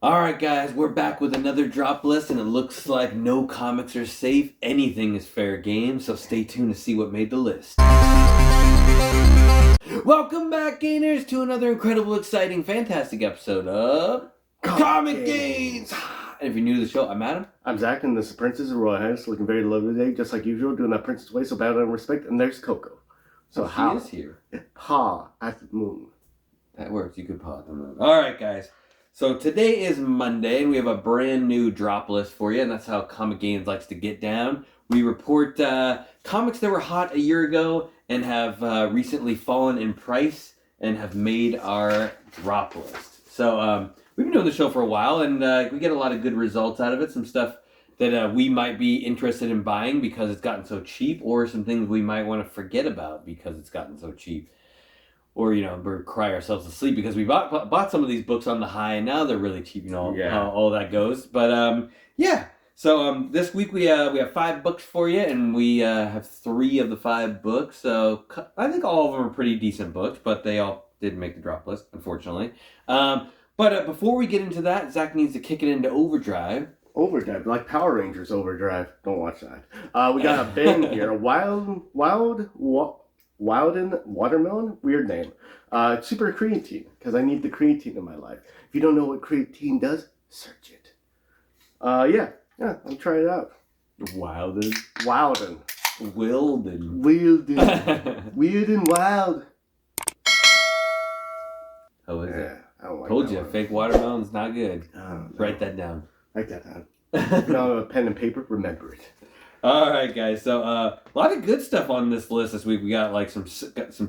Alright guys, we're back with another drop list and it looks like no comics are safe, anything is fair game, so stay tuned to see what made the list. Welcome back Gainers to another incredible, exciting, fantastic episode of ComicGains! And if you're new to the show, I'm Adam. I'm Zach and this is Princess Royal Highness, looking very lovely today, just like usual, doing that princess way, so bow down and respect, and there's Coco. So She is here. Paw at the moon. That works, you could paw at the moon. Alright guys. So today is Monday, and we have a brand new drop list for you, and that's how ComicGains likes to get down. We report comics that were hot a year ago and have recently fallen in price and have made our drop list. So we've been doing the show for a while, and we get a lot of good results out of it. Some stuff that we might be interested in buying because it's gotten so cheap, or some things we might want to forget about because it's gotten so cheap. Or, we cry ourselves to sleep because we bought some of these books on the high and now they're really cheap, how all that goes. But, yeah. So, this week we have 5 books for you and we have 3 of the 5 books. So, I think all of them are pretty decent books, but they all didn't make the drop list, unfortunately. But before we get into that, Zach needs to kick it into overdrive. Overdrive, like Power Rangers Overdrive. Don't watch that. We got a bin here, Wilden Watermelon? Weird name. Super creatine, because I need the creatine in my life. If you don't know what creatine does, search it. Yeah, I'll try it out. Wilden. Weird and wild. How is it? I don't like Told that you, one. fake watermelon's not good. No. Write that down. Write that down. If you don't have a pen and paper, remember it. All right, guys. So a lot of good stuff on this list this week. We got like some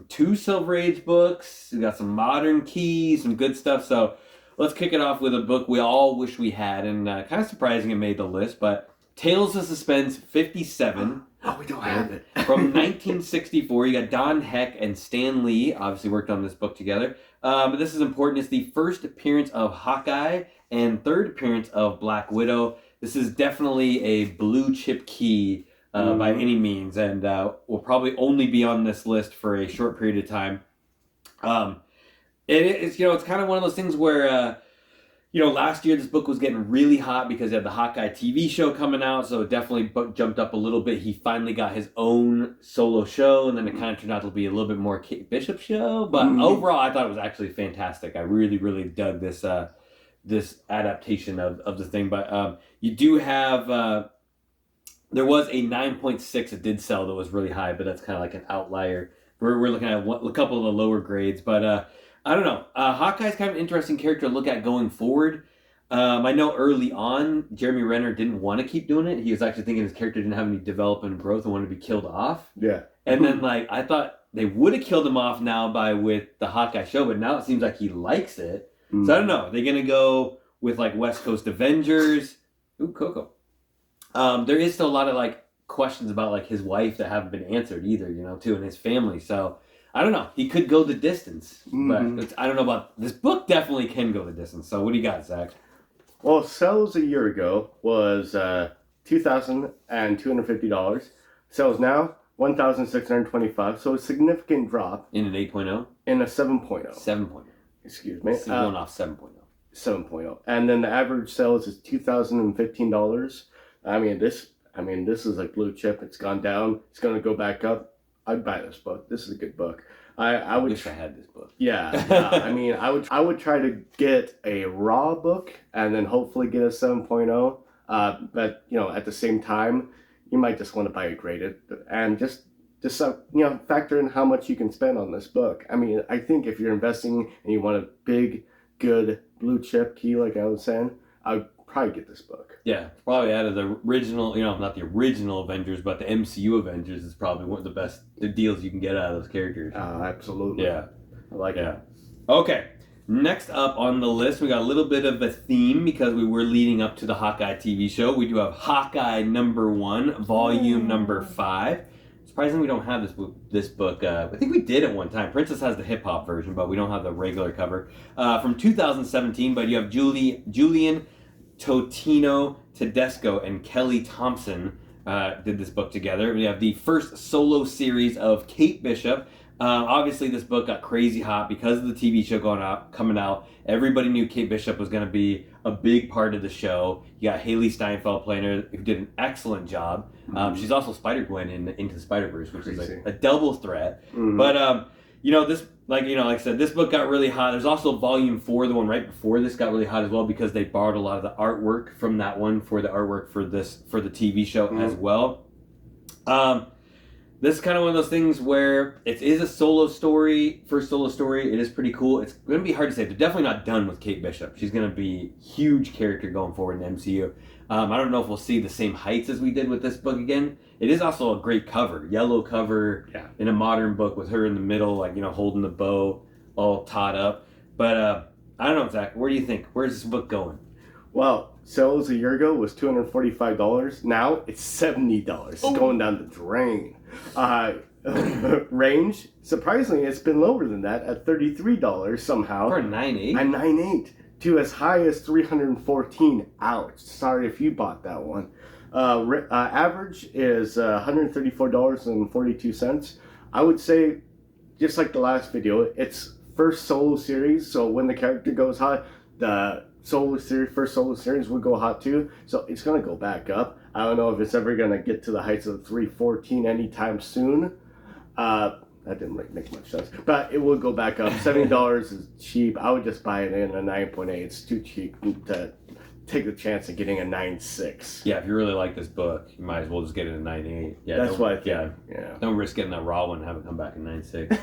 2 Silver Age books. We got some modern keys, some good stuff. So let's kick it off with a book we all wish we had, and kind of surprising it made the list. But Tales of Suspense 57. Oh, we don't have it. From 1964. You got Don Heck and Stan Lee. Obviously worked on this book together. But this is important. It's the first appearance of Hawkeye and third appearance of Black Widow. This is definitely a blue chip key by any means, and will probably only be on this list for a short period of time. It's kind of one of those things where last year this book was getting really hot because you had the Hawkeye TV show coming out, so it definitely jumped up a little bit. He finally got his own solo show, and then it kind of turned out to be a little bit more Kate Bishop show. But overall, I thought it was actually fantastic. I really, really dug this adaptation of the thing. But you do have there was a 9.6 that did sell that was really high, but that's kind of like an outlier. We're looking at a couple of the lower grades, but I don't know. Hawkeye's kind of an interesting character to look at going forward. I know early on Jeremy Renner didn't want to keep doing it. He was actually thinking his character didn't have any development and growth and wanted to be killed off. Yeah. And then I thought they would have killed him off now with the Hawkeye show, but now it seems like he likes it. So I don't know. Are they gonna go with like West Coast Avengers? Ooh, Coco. There is still a lot of questions about his wife that haven't been answered either, too, and his family. So I don't know. He could go the distance, but I don't know about this book. Definitely can go the distance. So what do you got, Zach? Well, sales a year ago was $2,250. Sales now $1,625. So a significant drop In an 8.0? in a 7.0. 7.0. Excuse me. So going off 7.0. 7.0. And then the average sales is $2,015. This is like blue chip. It's gone down. It's going to go back up. I'd buy this book. This is a good book. I wish I had this book. Yeah. I would try to get a raw book and then hopefully get a 7.0. But at the same time, you might just want to buy it graded and just factor in how much you can spend on this book. I think if you're investing and you want a big, good blue chip key, like I was saying, I would probably get this book. Yeah, probably out of the original, not the original Avengers, but the MCU Avengers is probably one of the best deals you can get out of those characters. Absolutely. Yeah. I like it. Okay. Next up on the list, we got a little bit of a theme because we were leading up to the Hawkeye TV show. We do have Hawkeye #1, volume number 5. Surprisingly, we don't have this book. I think we did at one time. Princess has the hip-hop version, but we don't have the regular cover. From 2017, but you have Julian Totino Tedesco and Kelly Thompson did this book together. We have the first solo series of Kate Bishop. Obviously, this book got crazy hot because of the TV show coming out. Everybody knew Kate Bishop was going to be a big part of the show. You got Haley Steinfeld playing her, who did an excellent job. She's also Spider-Gwen in Into the Spider-Verse, which is a double threat. But this, like I said, this book got really hot. There's also Volume 4, the one right before this, got really hot as well because they borrowed a lot of the artwork from that one for the artwork for the TV show as well. This is kind of one of those things where it is a solo story, first solo story. It is pretty cool. It's going to be hard to say. They're definitely not done with Kate Bishop. She's going to be a huge character going forward in the MCU. I don't know if we'll see the same heights as we did with this book again. It is also a great cover, yellow cover in a modern book with her in the middle, like, holding the bow, all tied up. But I don't know, Zach. Where do you think? Where's this book going? Well, sales a year ago was $245. Now it's $70. It's going down the drain. Range, surprisingly, it's been lower than that at $33 somehow. For a 9.8? A 9.8 to as high as $314. Ouch. Sorry if you bought that one. Average is $134.42. I would say, just like the last video, it's first solo series, so when the character goes hot, the first solo series will go hot too, so it's going to go back up. I don't know if it's ever going to get to the heights of $314 anytime soon. That didn't make much sense, but it will go back up. $70 is cheap. I would just buy it in a 9.8. It's too cheap to take the chance of getting a 9.6. Yeah, if you really like this book, you might as well just get it a 9.8. Yeah, that's what I think. Yeah. Don't risk getting that raw one and have it come back in 9.6.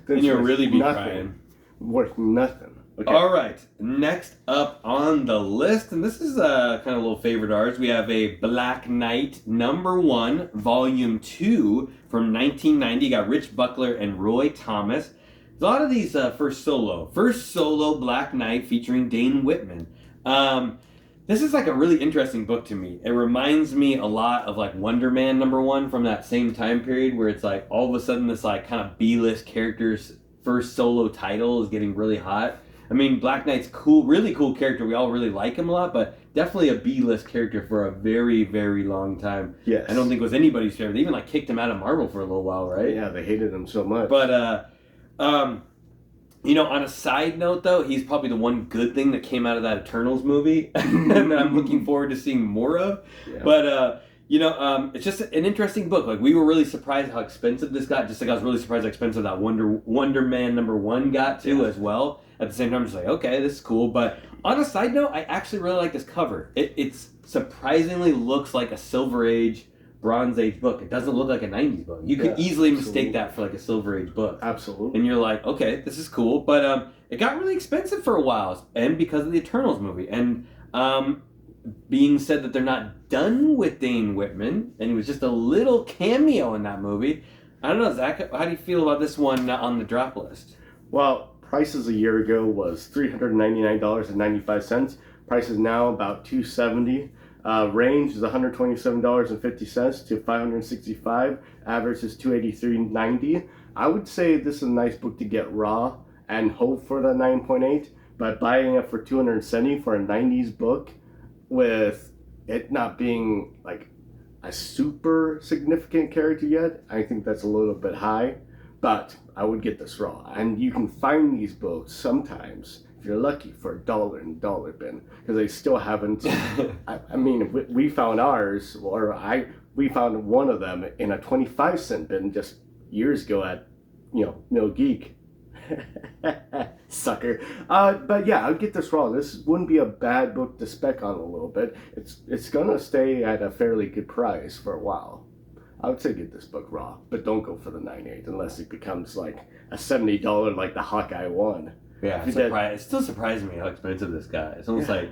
Then you'll really be crying. Worth nothing. Okay. All right, next up on the list, and this is kind of a little favorite of ours, we have a Black Knight #1, Volume 2 from 1990. Got Rich Buckler and Roy Thomas. A lot of these first solo Black Knight featuring Dane Whitman. This is like a really interesting book to me. It reminds me a lot of like Wonder Man #1 from that same time period, where it's like all of a sudden this like kind of B-list character's first solo title is getting really hot. I mean, Black Knight's cool, really cool character. We all really like him a lot, but definitely a B-list character for a very, very long time. Yes. I don't think it was anybody's favorite. They even like kicked him out of Marvel for a little while, right? Yeah, they hated him so much. But on a side note though, he's probably the one good thing that came out of that Eternals movie that I'm looking forward to seeing more of. Yeah. But it's just an interesting book. Like, we were really surprised how expensive this got, just like I was really surprised how expensive that Wonder Man #1 got too as well. At the same time, I'm just like, okay, this is cool. But on a side note, I actually really like this cover. It's surprisingly looks like a Silver Age, Bronze Age book. It doesn't look like a 90s book. You could easily mistake that for like a Silver Age book. Absolutely. And you're like, okay, this is cool. But it got really expensive for a while, and because of the Eternals movie. And being said that they're not done with Dane Whitman, and he was just a little cameo in that movie. I don't know, Zach, how do you feel about this one on the drop list? Well, prices a year ago was $399.95. Prices now about $270. Range is $127.50 to $565. Average is $283.90. I would say this is a nice book to get raw and hope for the 9.8, but buying it for $270 for a 90s book with it not being like a super significant character yet, I think that's a little bit high. But I would get this raw, and you can find these books sometimes if you're lucky for $1 in dollar bin, because they still haven't. I mean, we found ours, we found one of them in a 25-cent bin just years ago at Mill Geek. Sucker. But yeah, I'd get this raw. This wouldn't be a bad book to spec on a little bit. It's gonna stay at a fairly good price for a while. I would say get this book raw, but don't go for the 9.8 unless it becomes like a $70 like the Hawkeye one. Yeah, it still surprised me how expensive this guy. It's almost like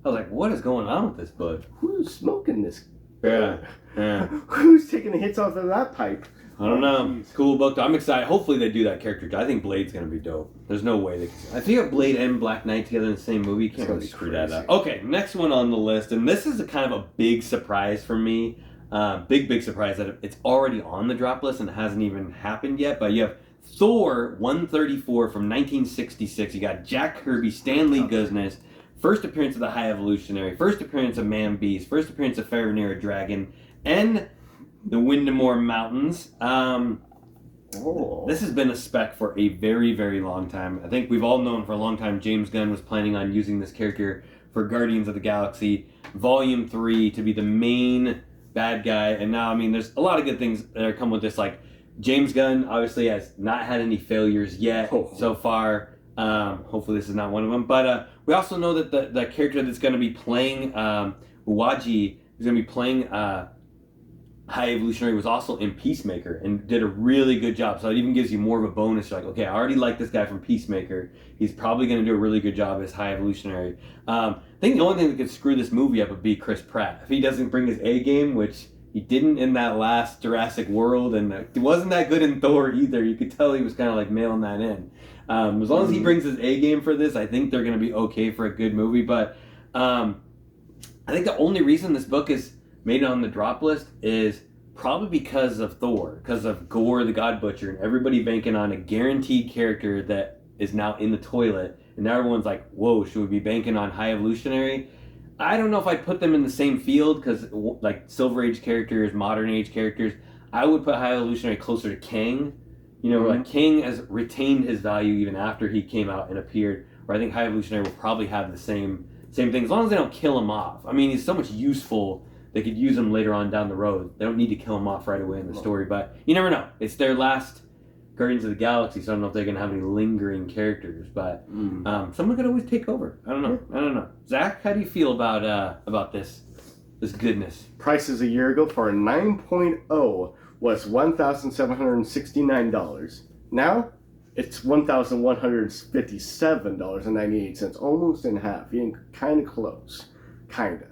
I was like, what is going on with this book? Who's smoking this? Yeah. Who's taking the hits off of that pipe? I don't know. Cool book. I'm excited. Hopefully they do that character. I think Blade's gonna be dope. There's no way they can. I think Blade and Black Knight together in the same movie. You can't really screw that up. Okay, next one on the list, and this is a kind of a big surprise for me. Big surprise that it's already on the drop list and it hasn't even happened yet. But you have Thor 134 from 1966. You got Jack Kirby, Stanley Guznes, first appearance of the High Evolutionary, first appearance of Man Beast, first appearance of Farinera Dragon, and the Windemore Mountains. This has been a spec for a very, very long time. I think we've all known for a long time James Gunn was planning on using this character for Guardians of the Galaxy Volume 3 to be the main bad guy. And now, I mean, there's a lot of good things that are come with this. Like, James Gunn obviously has not had any failures yet so far. Hopefully this is not one of them. But we also know that the character that's going to be playing Uwaji is going to be playing High Evolutionary was also in Peacemaker and did a really good job. So it even gives you more of a bonus. You're like, okay, I already like this guy from Peacemaker. He's probably going to do a really good job as High Evolutionary. I think the only thing that could screw this movie up would be Chris Pratt. If he doesn't bring his A game, which he didn't in that last Jurassic World, and it wasn't that good in Thor either. You could tell he was kind of like mailing that in. As long as he brings his A game for this, I think they're going to be okay for a good movie. But I think the only reason this book is made it on the drop list is probably because of Thor, because of Gore the God Butcher, and everybody banking on a guaranteed character that is now in the toilet. And now everyone's like, whoa, should we be banking on High Evolutionary? I don't know if I'd put them in the same field, because like Silver Age characters, Modern Age characters, I would put High Evolutionary closer to Kang. You know, like King has retained his value even after he came out and appeared, where I think High Evolutionary will probably have the same thing, as long as they don't kill him off. I mean, he's so much useful. They could use him later on down the road. They don't need to kill him off right away in the story, but you never know. It's their last Guardians of the Galaxy, so I don't know if they're going to have any lingering characters, but someone could always take over. I don't know. Zach, how do you feel about this goodness? Prices a year ago for a 9.0 was $1,769. Now, it's $1,157.98, almost in half. Being kind of close. Kinda.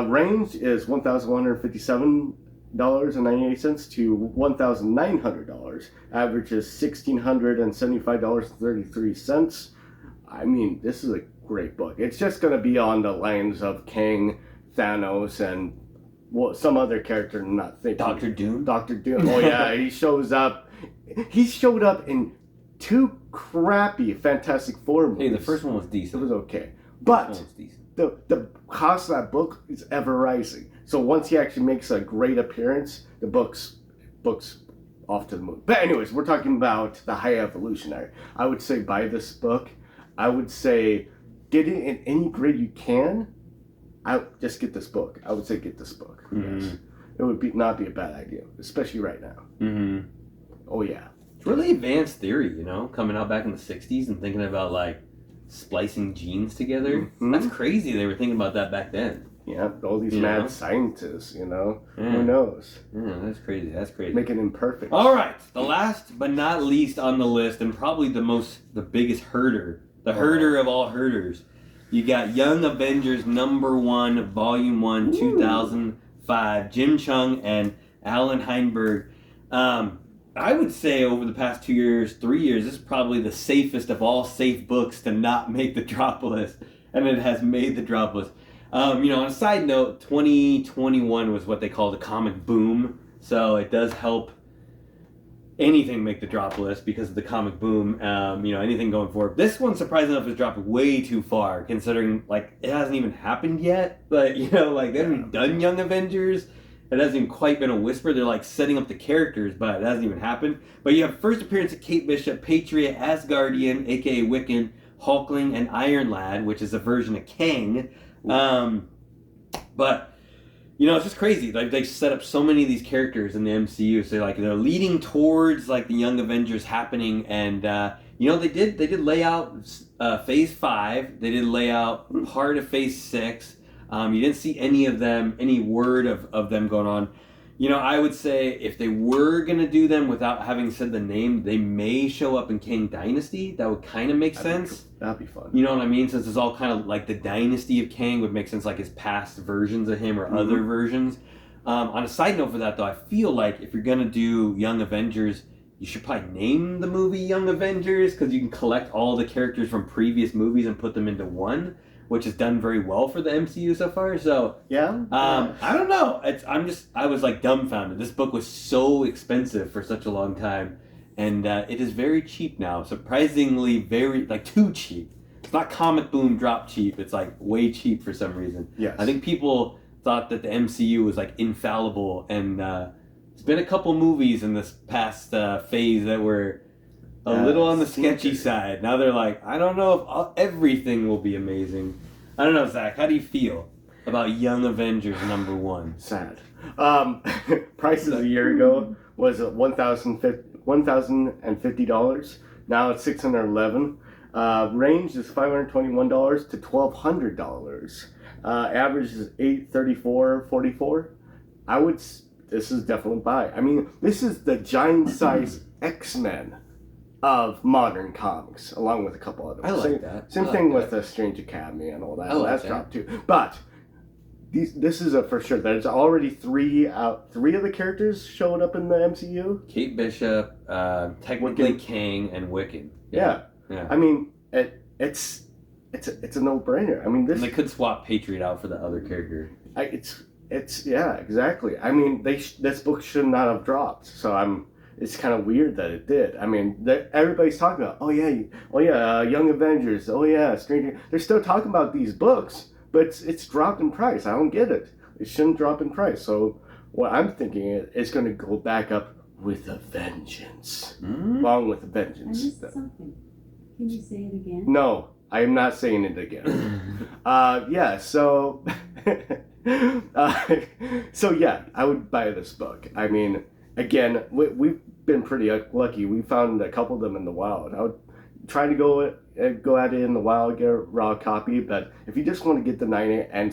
Range is $1,157.98 to $1,900. Average is $1,675.33. I mean, this is a great book. It's just going to be on the lines of Kang, Thanos, and some other character I'm not thinking. Doctor Doom? Doctor Doom. Oh, yeah. He shows up. He showed up in 2 crappy Fantastic Four movies. Hey, the first one was decent. It was okay. But the cost of that book is ever rising. So once he actually makes a great appearance, the book's off to the moon. But anyways, we're talking about the High Evolutionary. I would say buy this book. I would say get it in any grade you can. Just get this book. I would say get this book. Yes. It would not be a bad idea, especially right now. Oh yeah. It's really advanced theory, you know, coming out back in the 60s and thinking about like splicing genes together. That's crazy they were thinking about that back then. Yeah, all these mad scientists, you know. Who knows? Yeah, that's crazy. Make it imperfect. All right, the last but not least on the list, and probably the biggest herder, the herder of all herders. You got Young Avengers #1, Volume 1, 2005. Jim Chung and Alan Heinberg. I would say over the past 2 years, 3 years, this is probably the safest of all safe books to not make the drop list, and it has made the drop list. You know, on a side note, 2021 was what they call the comic boom, so it does help anything make the drop list because of the comic boom. You know, anything going forward. This one, surprisingly enough, has dropped way too far, considering like it hasn't even happened yet. But you know, like they haven't even done Young Avengers. It hasn't even quite been a whisper. They're like setting up the characters, but it hasn't even happened. But you have first appearance of Kate Bishop, Patriot, Asgardian, aka Wiccan, Hulkling, and Iron Lad, which is a version of Kang. But you know, it's just crazy. Like they set up so many of these characters in the MCU, so like they're leading towards like the Young Avengers happening, and you know they did lay out Phase 5. They did lay out part of Phase 6. You didn't see any word of them going on. You know, I would say if they were going to do them without having said the name, they may show up in Kang Dynasty. That would kind of make sense. That'd be fun. You know what I mean? Since it's all kind of like the Dynasty of Kang would make sense, like his past versions of him or other versions. On a side note for that, though, I feel like if you're going to do Young Avengers, you should probably name the movie Young Avengers, because you can collect all the characters from previous movies and put them into one, which has done very well for the MCU so far. So yeah, I don't know. I was like dumbfounded. This book was so expensive for such a long time, and it is very cheap now. Surprisingly, very like too cheap. It's not comic boom drop cheap. It's like way cheap for some reason. Yes. I think people thought that the MCU was like infallible, and it's been a couple movies in this past phase that were a little on the sketchy side. Now they're like, I don't know if everything will be amazing. I don't know, Zach. How do you feel about Young Avengers #1? Sad. Prices a year ago was $1,050. Now it's $611. Range is $521 to $1,200. Average is $834.44. This is definitely buy. I mean, this is the giant size X-Men of modern comics, along with a couple others. I like that. Same thing with the Strange Academy and all that. That's dropped too. But this is a for sure. There's already three of the characters showing up in the MCU. Kate Bishop, technically Wiccan. Kang, and Wiccan. Yeah. I mean, it's a no-brainer. I mean, and they could swap Patriot out for the other character. It's yeah, exactly. I mean, this book should not have dropped. So it's kind of weird that it did. I mean, everybody's talking about, Young Avengers, Stranger. They're still talking about these books, but it's dropped in price. I don't get it. It shouldn't drop in price. So what I'm thinking is it's going to go back up with a vengeance. Along with a vengeance. I missed something. Can you say it again? No, I am not saying it again. So... so yeah, I would buy this book. I mean, again, we've been pretty lucky. We found a couple of them in the wild. I would try to go at it in the wild, get a raw copy. But if you just want to get the 9.8 and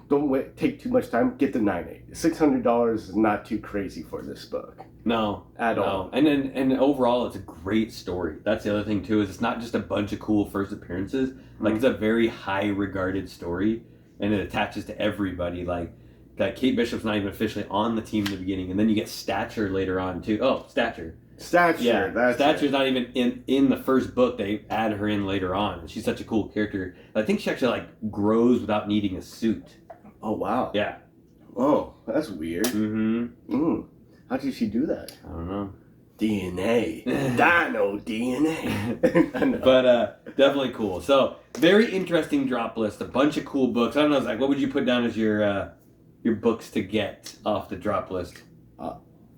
don't take too much time, get the 9.8. $600 is not too crazy for this book. No, at all. And overall, it's a great story. That's the other thing too. Is it's not just a bunch of cool first appearances. Like it's a very high regarded story. And it attaches to everybody. Like that, Kate Bishop's not even officially on the team in the beginning, and then you get Stature later on too. Oh, Stature. Yeah, Stature's not even in the first book. They add her in later on, and she's such a cool character. I think she actually grows without needing a suit. Oh wow. Yeah. Oh, that's weird. Mm-hmm. How did she do that? I don't know. DNA. Dino DNA. But definitely cool. So very interesting drop list. A bunch of cool books. I don't know, Zach, what would you put down as your books to get off the drop list?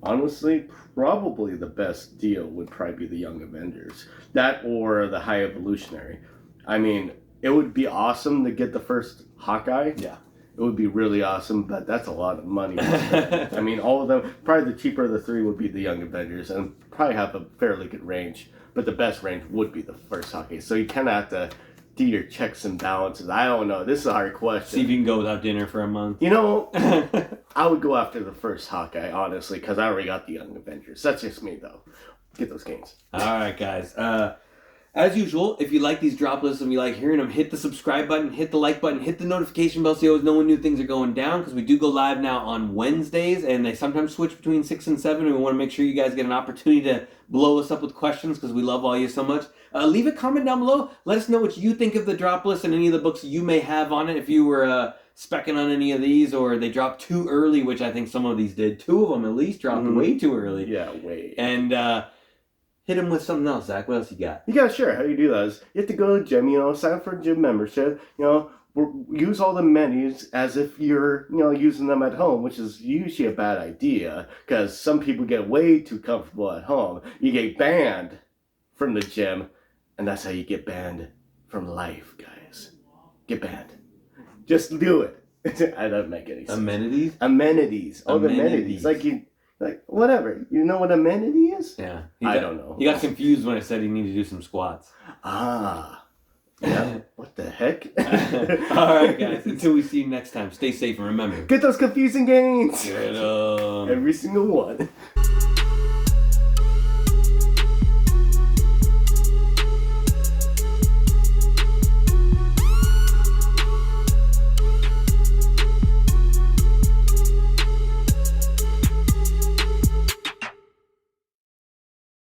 Honestly, probably the best deal would probably be the Young Avengers. That or the High Evolutionary. I mean, it would be awesome to get the first Hawkeye. Yeah. It would be really awesome, but that's a lot of money. I mean, all of them, probably the cheaper of the three would be the Young Avengers and probably have a fairly good range, but the best range would be the first Hawkeye. So you kind of have to do your checks and balances. I don't know. This is a hard question. See if you can go without dinner for a month. I would go after the first Hawkeye, honestly, because I already got the Young Avengers. That's just me, though. Get those games. All right, guys. As usual, if you like these drop lists and you like hearing them, hit the subscribe button, hit the like button, hit the notification bell so you always know when new things are going down, because we do go live now on Wednesdays, and they sometimes switch between 6 and 7, and we want to make sure you guys get an opportunity to blow us up with questions, because we love all you so much. Leave a comment down below. Let us know what you think of the drop list and any of the books you may have on it, if you were specking on any of these, or they dropped too early, which I think some of these did. 2 of them at least dropped way too early. Yeah, way. And hit him with something else, Zach. What else you got? Yeah, sure. How do you do that is you have to go to the gym, sign up for a gym membership, use all the menus as if you're, using them at home, which is usually a bad idea because some people get way too comfortable at home. You get banned from the gym, and that's how you get banned from life, guys. Get banned. Just do it. I don't make any sense. Amenities? Amenities. Oh, the amenities. Like, whatever. You know what amenity is? Yeah. I don't know. He got confused when I said he needed to do some squats. Ah. Yeah. What the heck? All right, guys. Until we see you next time, stay safe and remember. Get those confusing gains. Get 'em. Every single one.